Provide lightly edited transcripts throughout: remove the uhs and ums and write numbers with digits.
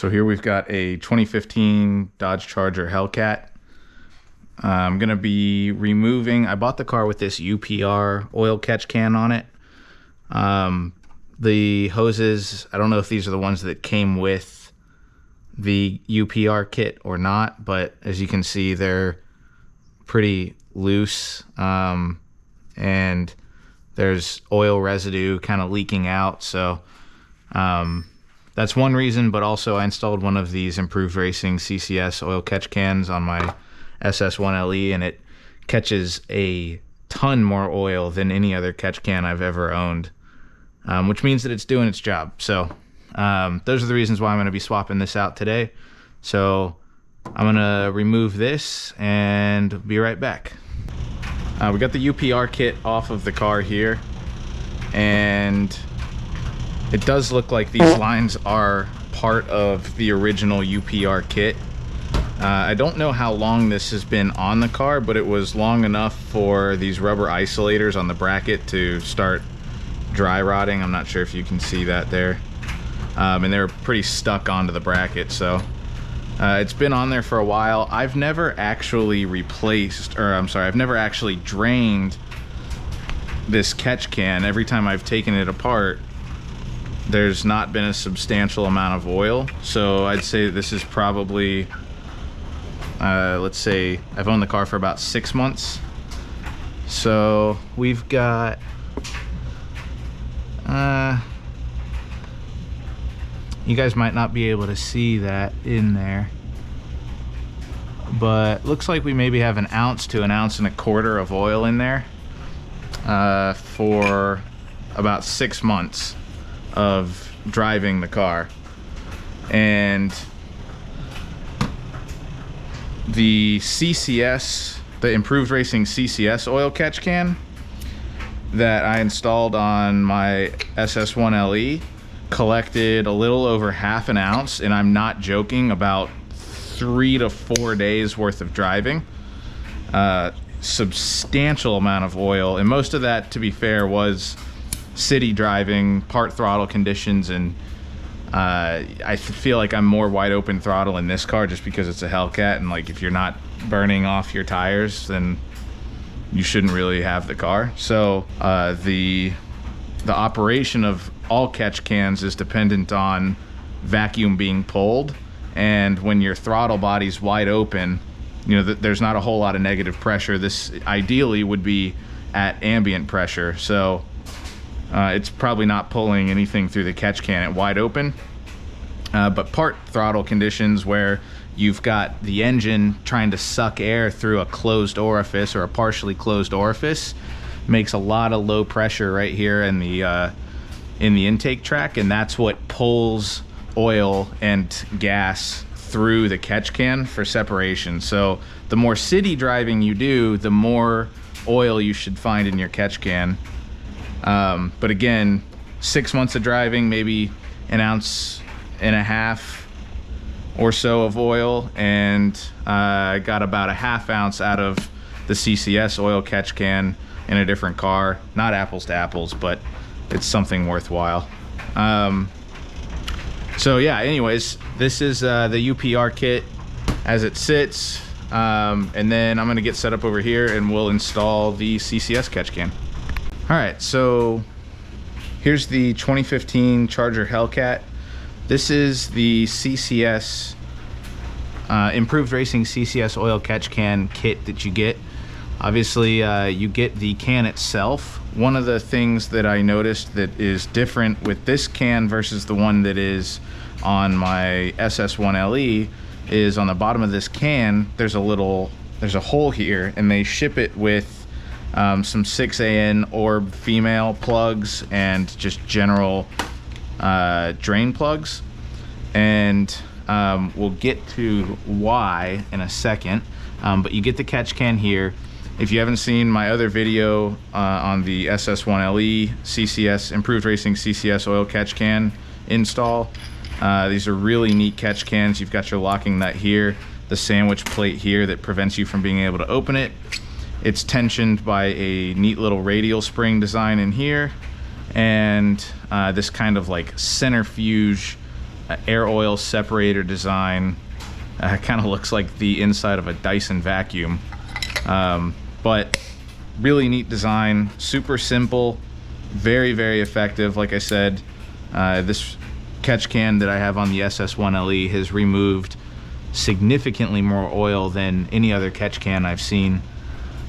So here we've got a 2015 Dodge Charger Hellcat. I'm gonna be removing, I bought the car with this UPR oil catch can on it. The hoses, I don't know if these are the ones that came with the UPR kit or not, but as you can see, they're pretty loose, and there's oil residue kind of leaking out. So that's one reason, but also I installed one of these Improved Racing CCS oil catch cans on my SS1LE, and it catches a ton more oil than any other catch can I've ever owned, which means that it's doing its job. So those are the reasons why I'm going to be swapping this out today. So I'm going to remove this and be right back. We got the UPR kit off of the car here, and it does look like these lines are part of the original UPR kit. I don't know how long this has been on the car, but it was long enough for these rubber isolators on the bracket to start dry rotting. I'm not sure if you can see that there. And they're pretty stuck onto the bracket, so it's been on there for a while. I've never actually replaced, or I'm sorry, I've never actually drained this catch can. Every time I've taken it apart, there's not been a substantial amount of oil. So I'd say this is probably, let's say I've owned the car for about 6 months. So we've got, you guys might not be able to see that in there, but looks like we maybe have 1 ounce to 1.25 ounces of oil in there for about 6 months of driving the car. And the CCS, the Improved Racing CCS oil catch can that I installed on my SS1LE collected a little over 1/2 ounce, and I'm not joking, about 3 to 4 days worth of driving. Substantial amount of oil, and most of that, to be fair, was city driving, part throttle conditions, and I feel like I'm more wide open throttle in this car just because it's a Hellcat, and like if you're not burning off your tires, then you shouldn't really have the car. So the operation of all catch cans is dependent on vacuum being pulled, and when your throttle body's wide open, you know, there's not a whole lot of negative pressure. This ideally would be at ambient pressure, so it's probably not pulling anything through the catch can at wide open. But part throttle conditions, where you've got the engine trying to suck air through a closed orifice or a partially closed orifice, makes a lot of low pressure right here in the intake track, and that's what pulls oil and gas through the catch can for separation. So the more city driving you do, the more oil you should find in your catch can. But again, 6 months of driving, maybe 1.5 ounces or so of oil, and I got about 1/2 ounce out of the CCS oil catch can in a different car. Not apples to apples, but it's something worthwhile. So yeah, anyways, this is the UPR kit as it sits, and then I'm gonna get set up over here and we'll install the CCS catch can. All right, so here's the 2015 Charger Hellcat. This is the CCS, Improved Racing CCS oil catch can kit that you get. Obviously, you get the can itself. One of the things that I noticed that is different with this can versus the one that is on my SS1LE is on the bottom of this can, there's a hole here, and they ship it with some 6AN orb female plugs and just general drain plugs, and we'll get to why in a second, but you get the catch can here. If you haven't seen my other video on the SS1LE CCS Improved Racing CCS oil catch can install, these are really neat catch cans. You've got your locking nut here, the sandwich plate here that prevents you from being able to open it. It's tensioned by a neat little radial spring design in here, and this kind of like centrifuge air oil separator design. Kind of looks like the inside of a Dyson vacuum, but really neat design, super simple, very, very effective. Like I said, this catch can that I have on the SS1LE has removed significantly more oil than any other catch can I've seen.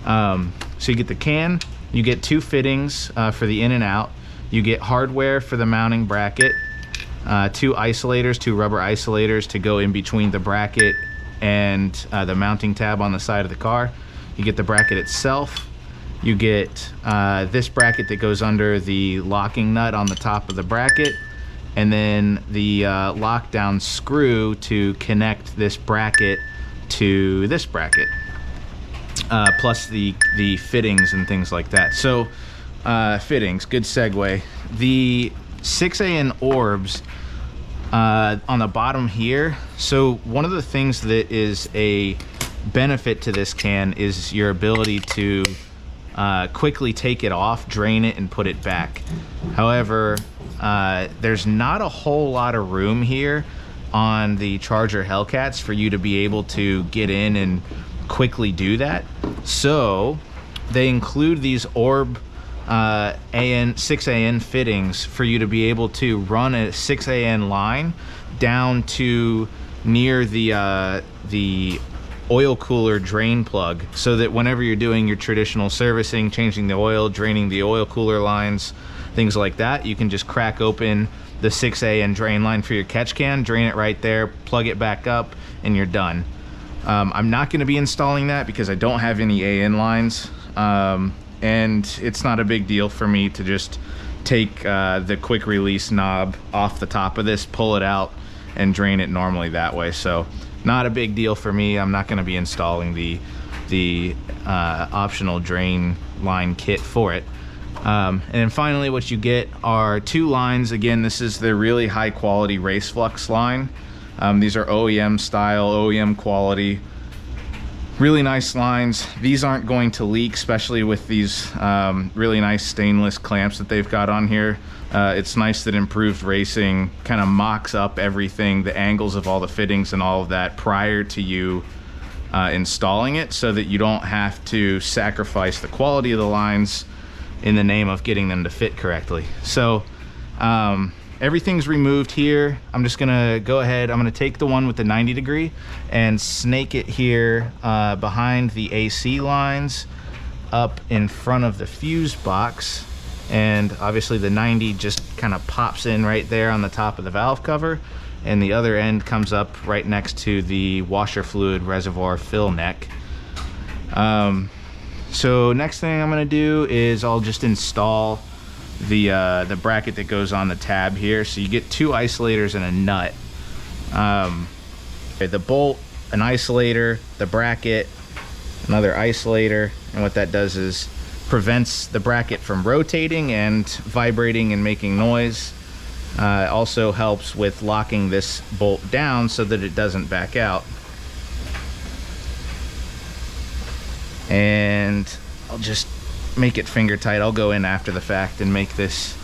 So you get the can, you get 2 fittings for the in and out, you get hardware for the mounting bracket, 2 isolators, 2 rubber isolators to go in between the bracket and the mounting tab on the side of the car. You get the bracket itself. You get this bracket that goes under the locking nut on the top of the bracket, and then the lockdown screw to connect this bracket to this bracket, plus the fittings and things like that. So fittings, good segue. The 6AN orbs on the bottom here. So one of the things that is a benefit to this can is your ability to quickly take it off, drain it, and put it back. However, there's not a whole lot of room here on the Charger Hellcats for you to be able to get in and quickly do that. So they include these orb 6AN fittings for you to be able to run a 6AN line down to near the oil cooler drain plug, so that whenever you're doing your traditional servicing, changing the oil, draining the oil cooler lines, things like that, you can just crack open the 6AN drain line for your catch can, drain it right there, plug it back up, and you're done. I'm not going to be installing that because I don't have any AN lines, and it's not a big deal for me to just take the quick release knob off the top of this, pull it out, and drain it normally that way. So not a big deal for me. I'm not going to be installing the optional drain line kit for it. And then finally, what you get are 2 lines. Again, this is the really high quality race flux line. These are OEM style, OEM quality, really nice lines. These aren't going to leak, especially with these really nice stainless clamps that they've got on here. It's nice that Improved Racing kind of mocks up everything, the angles of all the fittings and all of that prior to you installing it, so that you don't have to sacrifice the quality of the lines in the name of getting them to fit correctly. So everything's removed here. I'm just gonna go ahead, I'm gonna take the one with the 90 degree and snake it here behind the AC lines up in front of the fuse box. And obviously the 90 just kind of pops in right there on the top of the valve cover, and the other end comes up right next to the washer fluid reservoir fill neck. So next thing I'm going to do is I'll just install the bracket that goes on the tab here. So you get 2 isolators and a nut. The bolt, an isolator, the bracket, another isolator, and what that does is prevents the bracket from rotating and vibrating and making noise. It also helps with locking this bolt down so that it doesn't back out. And I'll just make it finger tight. I'll go in after the fact and make this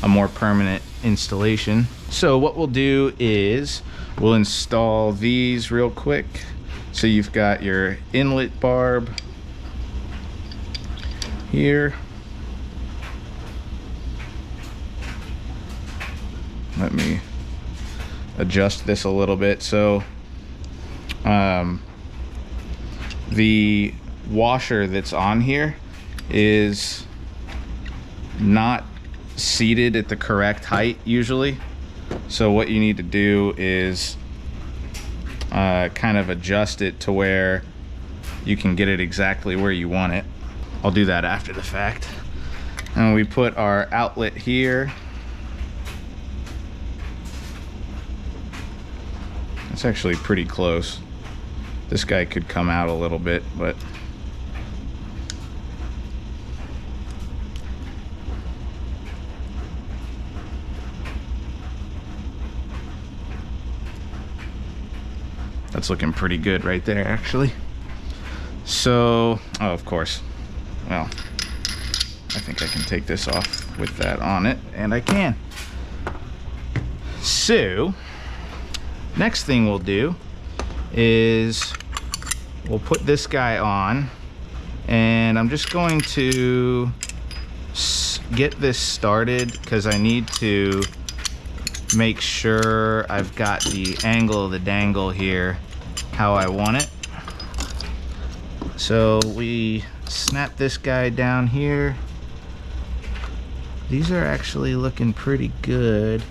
a more permanent installation. So what we'll do is we'll install these real quick. So you've got your inlet barb here. Let me adjust this a little bit. So the washer that's on here is not seated at the correct height usually. So what you need to do is kind of adjust it to where you can get it exactly where you want it. I'll do that after the fact. And we put our outlet here. It's actually pretty close. This guy could come out a little bit, but that's looking pretty good right there, actually. So, oh, of course. Well, I think I can take this off with that on it, and I can. So, Next thing we'll do is we'll put this guy on, and I'm just going to get this started because I need to make sure I've got the angle of the dangle here how I want it. So we snap this guy down here. These are actually looking pretty good.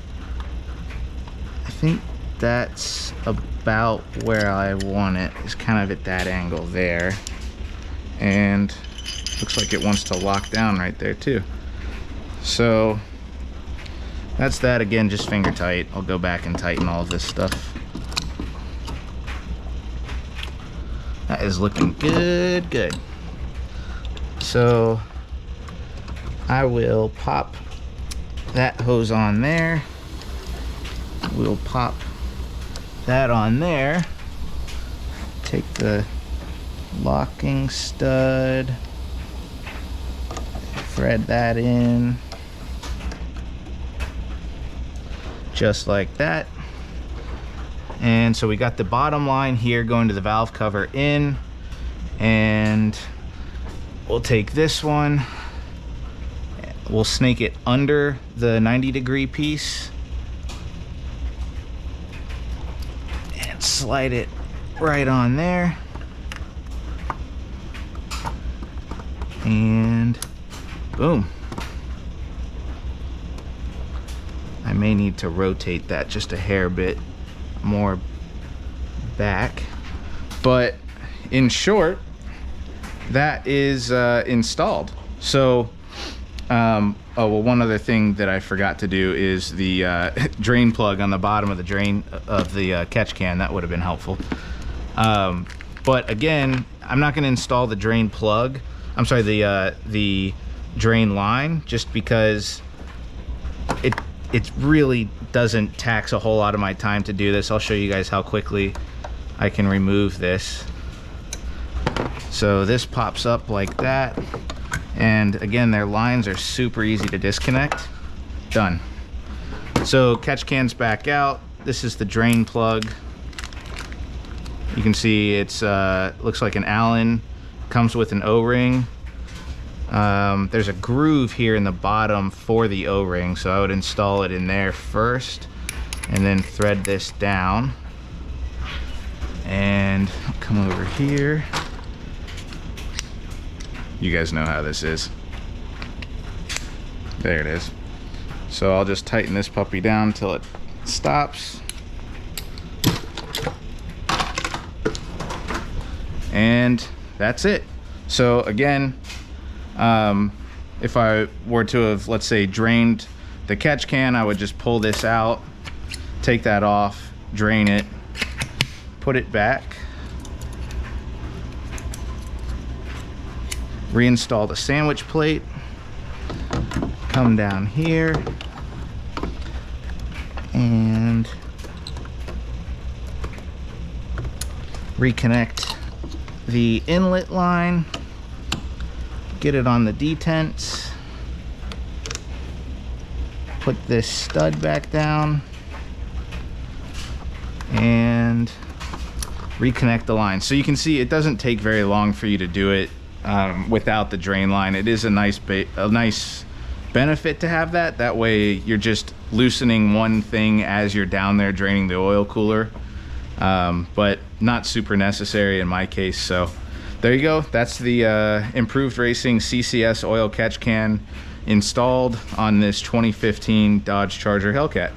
I think that's about where I want it. It's kind of at that angle there. And looks like it wants to lock down right there too. So that's that. Again, just finger tight. I'll go back and tighten all of this stuff. That is looking good, good. So I will pop that hose on there. We'll pop that on there. Take the locking stud, thread that in just like that. And so we got the bottom line here going to the valve cover in, and we'll take this one, we'll snake it under the 90-degree piece and slide it right on there, and boom. I may need to rotate that just a hair bit more back, but in short, that is installed. So oh well, one other thing that I forgot to do is the drain plug on the bottom of the drain of the catch can. That would have been helpful. But again, I'm not going to install the drain plug, I'm sorry, the drain line, just because it really doesn't tax a whole lot of my time to do this. I'll show you guys how quickly I can remove this. So this pops up like that, and again, their lines are super easy to disconnect. Done. So catch can's back out. This is the drain plug. You can see it's looks like an Allen, comes with an O-ring. There's a groove here in the bottom for the O-ring, so I would install it in there first and then thread this down. And I'll come over here. You guys know how this is. There it is. So I'll just tighten this puppy down until it stops. And that's it. So again, if I were to have, let's say, drained the catch can, I would just pull this out, take that off, drain it, put it back, reinstall the sandwich plate, come down here, and reconnect the inlet line, get it on the detents, put this stud back down, and reconnect the line. So you can see it doesn't take very long for you to do it without the drain line. It is a nice benefit to have that. That way you're just loosening one thing as you're down there draining the oil cooler, but not super necessary in my case. So there you go. That's the Improved Racing CCS oil catch can installed on this 2015 Dodge Charger Hellcat.